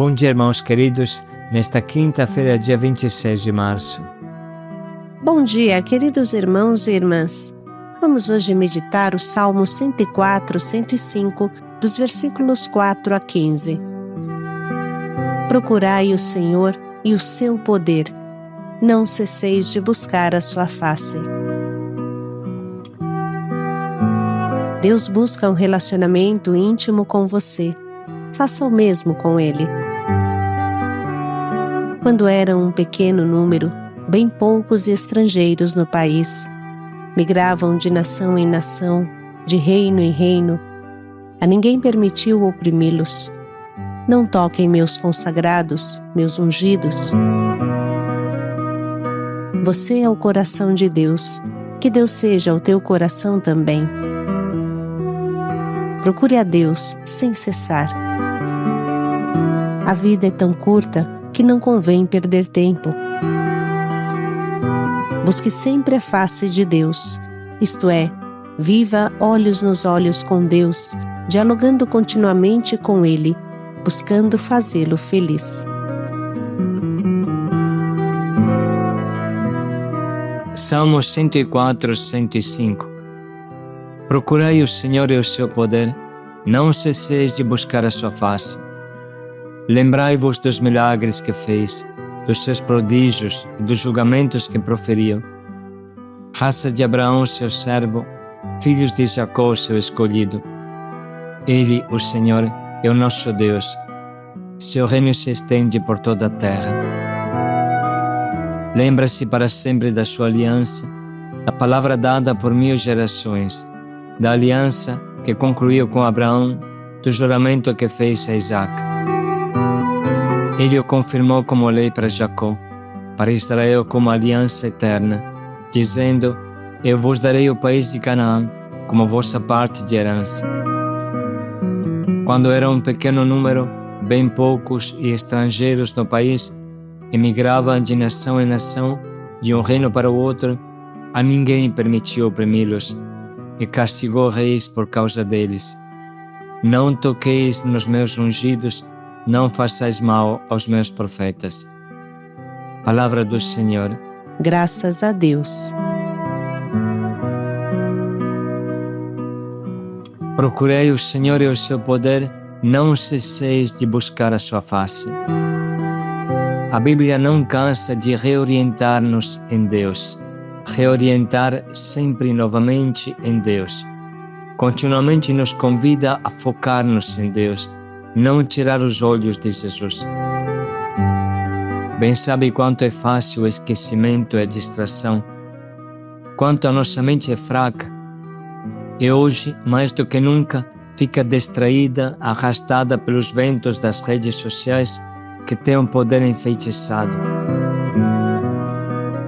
Bom dia, irmãos queridos, nesta quinta-feira, dia 26 de março. Bom dia, queridos irmãos e irmãs. Vamos hoje meditar o Salmo 104, 105, dos versículos 4 a 15. Procurai o Senhor e o seu poder, não cesseis de buscar a sua face. Deus busca um relacionamento íntimo com você. Faça o mesmo com Ele. Quando eram um pequeno número, bem poucos estrangeiros no país, migravam de nação em nação, de reino em reino, a ninguém permitiu oprimi-los. Não toquem meus consagrados, meus ungidos. Você é o coração de Deus, que Deus seja o teu coração também. Procure a Deus sem cessar. A vida é tão curta que não convém perder tempo. Busque sempre a face de Deus, isto é, viva olhos nos olhos com Deus, dialogando continuamente com Ele, buscando fazê-lo feliz. Salmo 104, 105. Procurai o Senhor e o seu poder, não cesseis de buscar a sua face. Lembrai-vos dos milagres que fez, dos seus prodígios e dos julgamentos que proferiu. Raça de Abraão, seu servo, filhos de Jacó, seu escolhido. Ele, o Senhor, é o nosso Deus. Seu reino se estende por toda a terra. Lembra-se para sempre da sua aliança, da palavra dada por 1000 gerações, da aliança que concluiu com Abraão, do juramento que fez a Isaque. Ele o confirmou como lei para Jacó, para Israel como aliança eterna, dizendo: Eu vos darei o país de Canaã como vossa parte de herança. Quando era um pequeno número, bem poucos e estrangeiros no país, emigravam de nação em nação, de um reino para o outro, a ninguém permitiu oprimi-los, e castigou reis por causa deles. Não toqueis nos meus ungidos, não façais mal aos meus profetas. Palavra do Senhor. Graças a Deus. Procurei o Senhor e o seu poder, não cesseis de buscar a sua face. A Bíblia não cansa de reorientar-nos em Deus, reorientar sempre novamente em Deus. Continuamente nos convida a focar-nos em Deus, não tirar os olhos de Jesus. Bem sabe quanto é fácil o esquecimento e a distração, quanto a nossa mente é fraca, e hoje, mais do que nunca, fica distraída, arrastada pelos ventos das redes sociais que têm um poder enfeitiçado.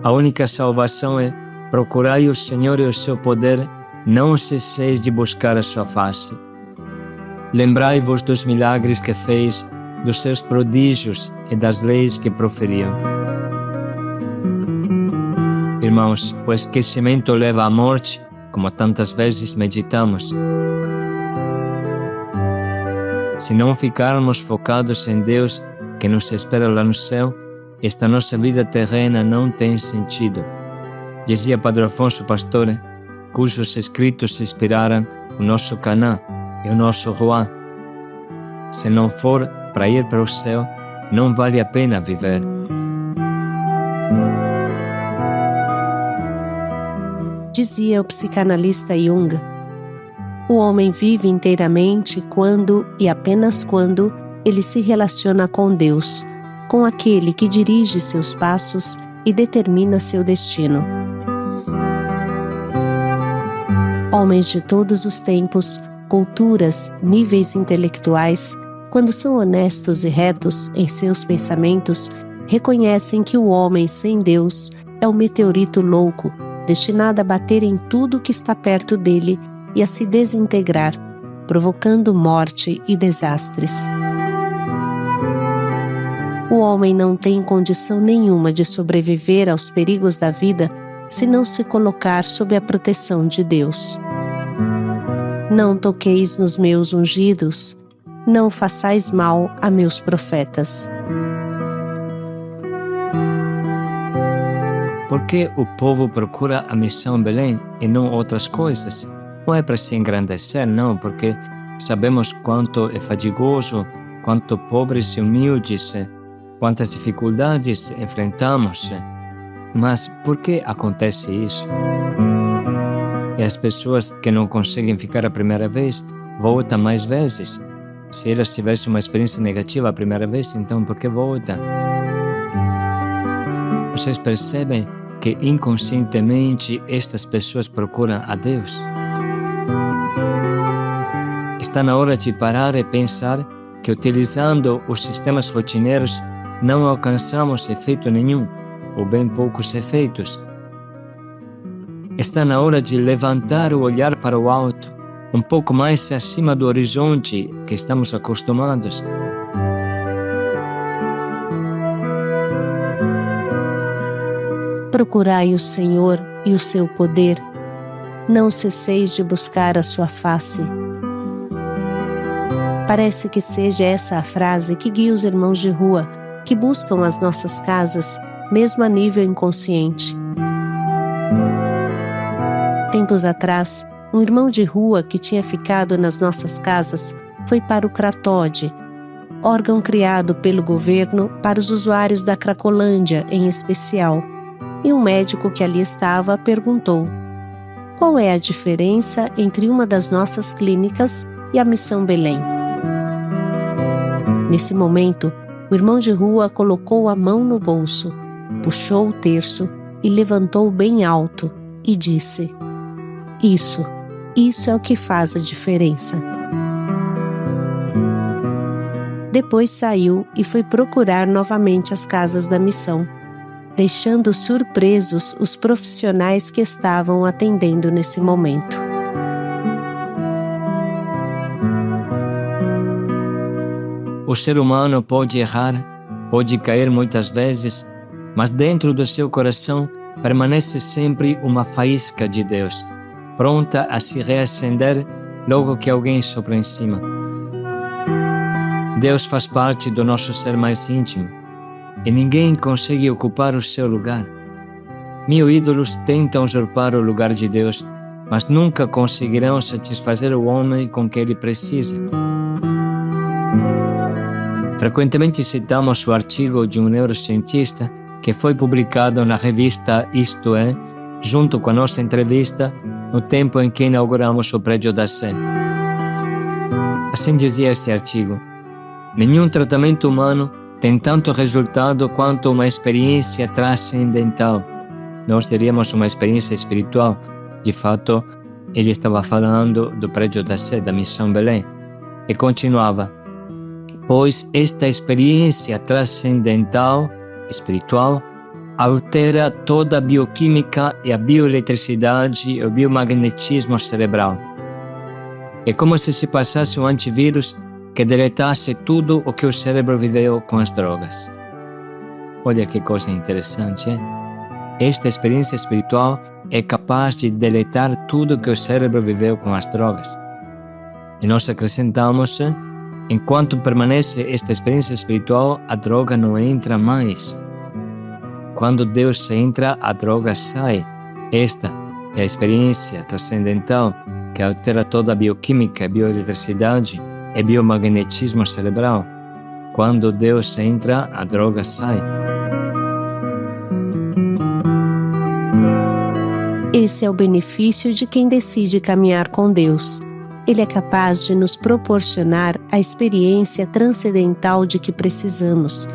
A única salvação é: procurai o Senhor e o seu poder, não cesseis de buscar a sua face. Lembrai-vos dos milagres que fez, dos seus prodígios e das leis que proferiu. Irmãos, o esquecimento leva à morte, como tantas vezes meditamos. Se não ficarmos focados em Deus, que nos espera lá no céu, esta nossa vida terrena não tem sentido. Dizia Padre Afonso Pastore, cujos escritos inspiraram o nosso Canaã e o nosso Ruá. Se não for para ir para o céu, não vale a pena viver. Dizia o psicanalista Jung: o homem vive inteiramente quando e apenas quando ele se relaciona com Deus, com aquele que dirige seus passos e determina seu destino. Homens de todos os tempos, culturas, níveis intelectuais, quando são honestos e retos em seus pensamentos, reconhecem que o homem sem Deus é um meteorito louco, destinado a bater em tudo que está perto dele e a se desintegrar, provocando morte e desastres. O homem não tem condição nenhuma de sobreviver aos perigos da vida se não se colocar sob a proteção de Deus. Não toqueis nos meus ungidos, não façais mal a meus profetas. Por que o povo procura a missão em Belém e não outras coisas? Não é para se engrandecer, não, porque sabemos quanto é fadigoso, quanto pobres e humildes, quantas dificuldades enfrentamos. Mas por que acontece isso? E as pessoas que não conseguem ficar a primeira vez voltam mais vezes. Se elas tivessem uma experiência negativa a primeira vez, então por que voltam? Vocês percebem que inconscientemente estas pessoas procuram a Deus? Está na hora de parar e pensar que utilizando os sistemas rotineiros não alcançamos efeito nenhum, ou bem poucos efeitos. Está na hora de levantar o olhar para o alto, um pouco mais acima do horizonte que estamos acostumados. Procurai o Senhor e o seu poder, não cesseis de buscar a sua face. Parece que seja essa a frase que guia os irmãos de rua, que buscam as nossas casas, mesmo a nível inconsciente. Tempos atrás, um irmão de rua que tinha ficado nas nossas casas foi para o Cratóide, órgão criado pelo governo para os usuários da Cracolândia em especial, e um médico que ali estava perguntou: qual é a diferença entre uma das nossas clínicas e a Missão Belém? Nesse momento, o irmão de rua colocou a mão no bolso, puxou o terço e levantou bem alto e disse: Isso é o que faz a diferença. Depois saiu e foi procurar novamente as casas da missão, deixando surpresos os profissionais que estavam atendendo nesse momento. O ser humano pode errar, pode cair muitas vezes, mas dentro do seu coração permanece sempre uma faísca de Deus, pronta a se reacender logo que alguém sopra em cima. Deus faz parte do nosso ser mais íntimo e ninguém consegue ocupar o seu lugar. 1000 ídolos tentam usurpar o lugar de Deus, mas nunca conseguirão satisfazer o homem com que ele precisa. Frequentemente citamos o artigo de um neurocientista que foi publicado na revista Isto É, junto com a nossa entrevista, no tempo em que inauguramos o prédio da Sé. Assim dizia esse artigo: nenhum tratamento humano tem tanto resultado quanto uma experiência transcendental. Nós teríamos uma experiência espiritual. De fato, ele estava falando do prédio da Sé, da Missão Belém. E continuava: pois esta experiência transcendental, espiritual, altera toda a bioquímica e a bioeletricidade e o biomagnetismo cerebral. É como se passasse um antivírus que deletasse tudo o que o cérebro viveu com as drogas. Olha que coisa interessante, hein? Esta experiência espiritual é capaz de deletar tudo que o cérebro viveu com as drogas. E nós acrescentamos: enquanto permanece esta experiência espiritual, a droga não entra mais. Quando Deus entra, a droga sai. Esta é a experiência transcendental que altera toda a bioquímica, bioeletricidade e biomagnetismo cerebral. Quando Deus entra, a droga sai. Esse é o benefício de quem decide caminhar com Deus. Ele é capaz de nos proporcionar a experiência transcendental de que precisamos.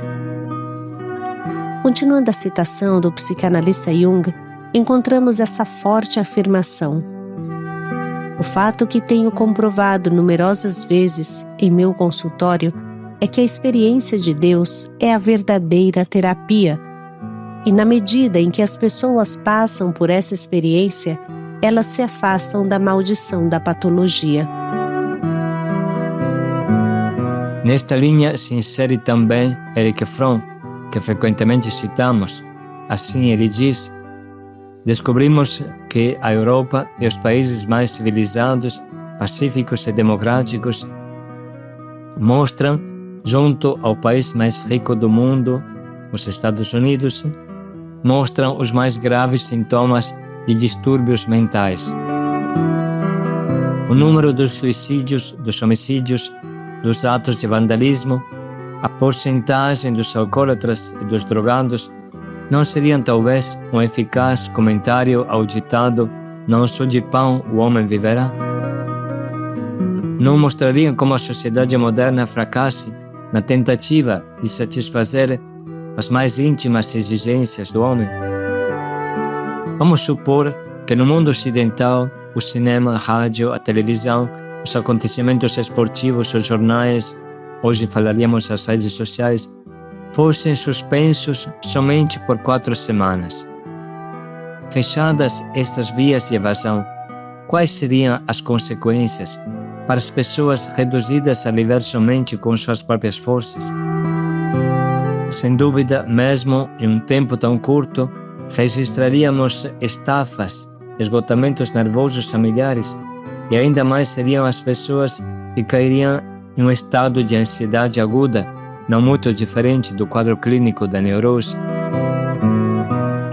Continuando a citação do psicanalista Jung, encontramos essa forte afirmação: o fato que tenho comprovado numerosas vezes em meu consultório é que a experiência de Deus é a verdadeira terapia. E na medida em que as pessoas passam por essa experiência, elas se afastam da maldição da patologia. Nesta linha se insere também Erich Fromm, que frequentemente citamos. Assim ele diz: descobrimos que a Europa e os países mais civilizados, pacíficos e democráticos Mostram, junto ao país mais rico do mundo, os Estados Unidos, mostram os mais graves sintomas de distúrbios mentais. O número dos suicídios, dos homicídios, dos atos de vandalismo, a porcentagem dos alcoólatras e dos drogados não seriam talvez um eficaz comentário ao ditado "não só de pão o homem viverá"? Não mostrariam como a sociedade moderna fracassa na tentativa de satisfazer as mais íntimas exigências do homem? Vamos supor que no mundo ocidental o cinema, a rádio, a televisão, os acontecimentos esportivos, os jornais, hoje falaríamos as redes sociais, fossem suspensos somente por 4 semanas. Fechadas estas vias de evasão, quais seriam as consequências para as pessoas reduzidas a viver somente com suas próprias forças? Sem dúvida, mesmo em um tempo tão curto, registraríamos estafas, esgotamentos nervosos familiares, e ainda mais seriam as pessoas que cairiam em um estado de ansiedade aguda, não muito diferente do quadro clínico da neurose.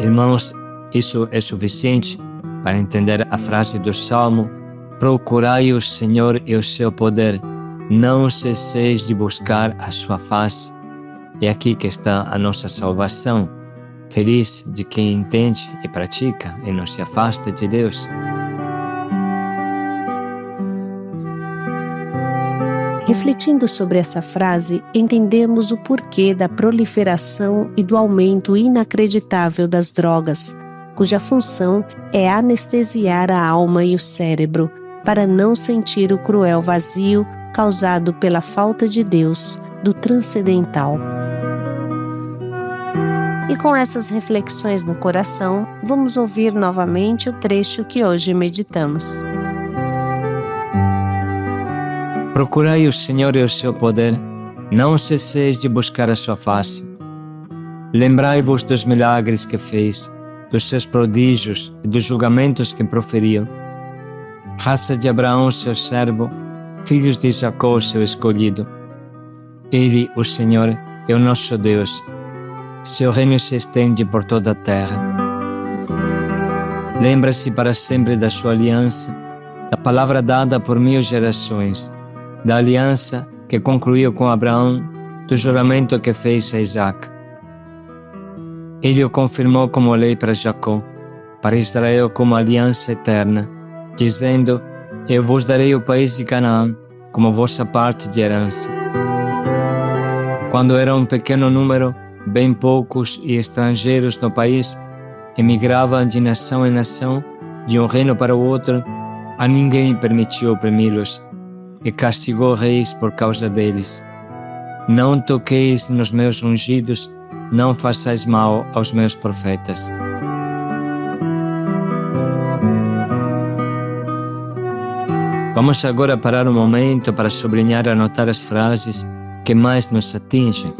Irmãos, isso é suficiente para entender a frase do Salmo: "Procurai o Senhor e o seu poder, não cesseis de buscar a sua face." É aqui que está a nossa salvação. Feliz de quem entende e pratica e não se afasta de Deus. Refletindo sobre essa frase, entendemos o porquê da proliferação e do aumento inacreditável das drogas, cuja função é anestesiar a alma e o cérebro, para não sentir o cruel vazio causado pela falta de Deus, do transcendental. E com essas reflexões no coração, vamos ouvir novamente o trecho que hoje meditamos. Procurai o Senhor e o seu poder, não cesseis de buscar a sua face. Lembrai-vos dos milagres que fez, dos seus prodígios e dos julgamentos que proferiu. Raça de Abraão, seu servo, filhos de Jacó, seu escolhido. Ele, o Senhor, é o nosso Deus. Seu reino se estende por toda a terra. Lembra-se para sempre da sua aliança, da palavra dada por 1000 gerações, da aliança que concluiu com Abraão, do juramento que fez a Isaac. Ele o confirmou como lei para Jacó, para Israel como aliança eterna, dizendo: "Eu vos darei o país de Canaã como vossa parte de herança." Quando era um pequeno número, bem poucos e estrangeiros no país, emigravam de nação em nação, de um reino para o outro, a ninguém permitiu oprimi-los, e castigou reis por causa deles. Não toqueis nos meus ungidos, não façais mal aos meus profetas. Vamos agora parar um momento para sublinhar e anotar as frases que mais nos atingem.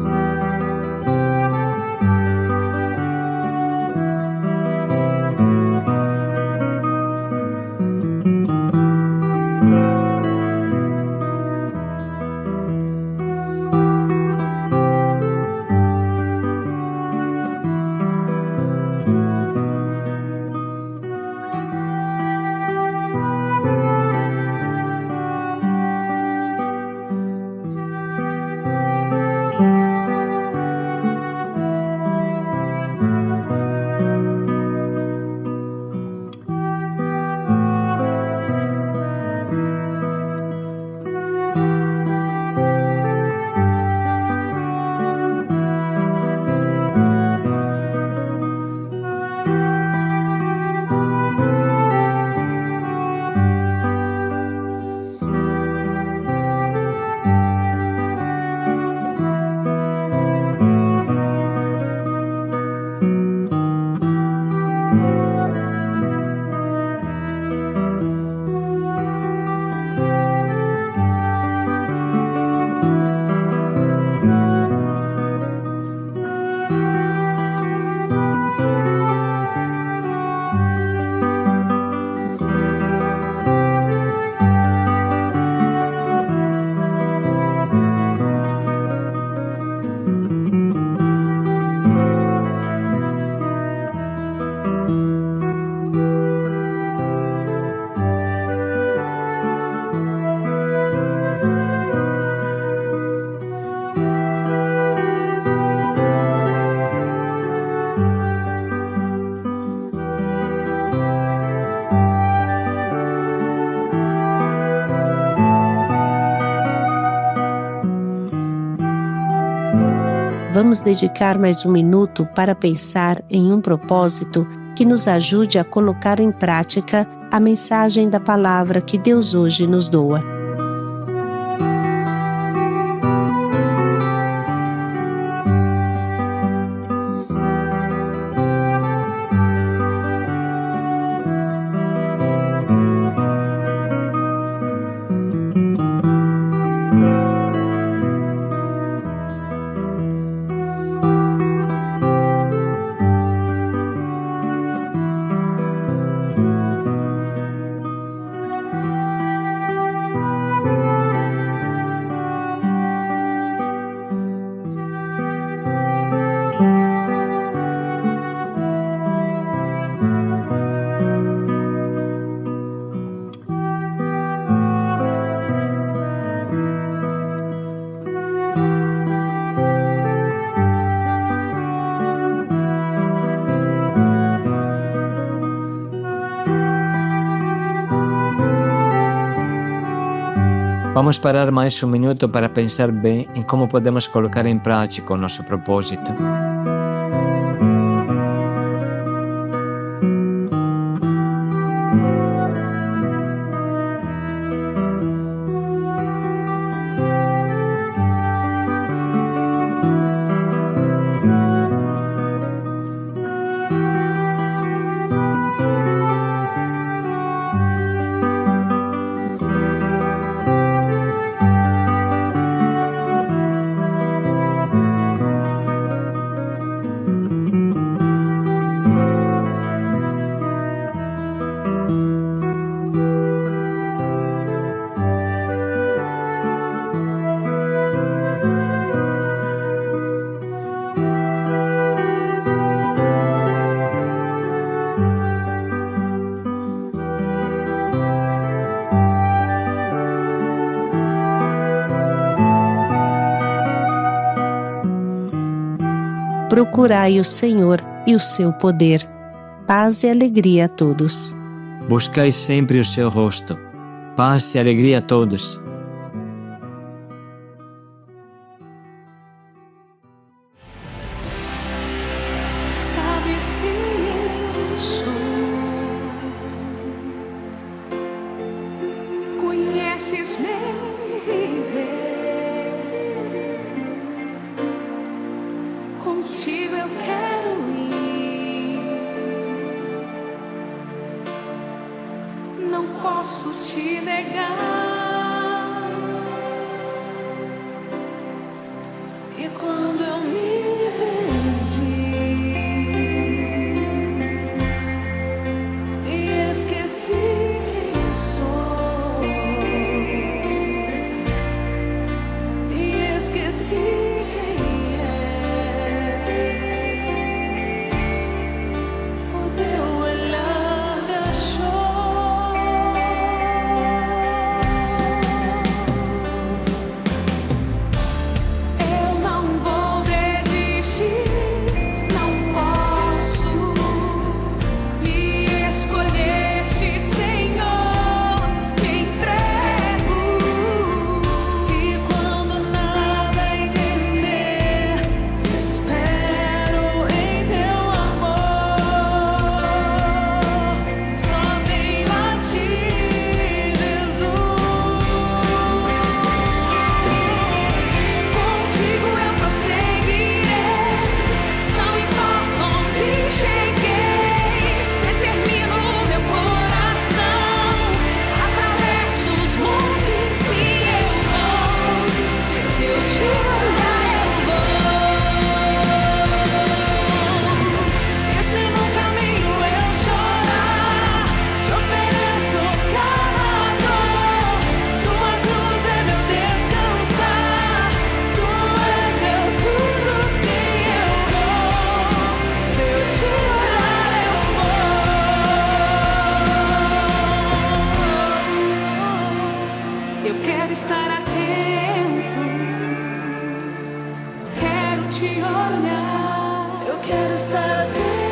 vamos dedicar mais um minuto para pensar em um propósito que nos ajude a colocar em prática a mensagem da palavra que Deus hoje nos doa. Vamos parar mais um minuto para pensar bem em como podemos colocar em prática o nosso propósito. Procurai o Senhor e o seu poder. Paz e alegria a todos. Buscai sempre o seu rosto. Paz e alegria a todos. Sabes quem eu sou, conheces meu viver. Contigo eu quero ir, não posso te negar. E quando eu me perdi e esqueci quem sou, e esqueci estar atento, quero te olhar, eu quero estar atento.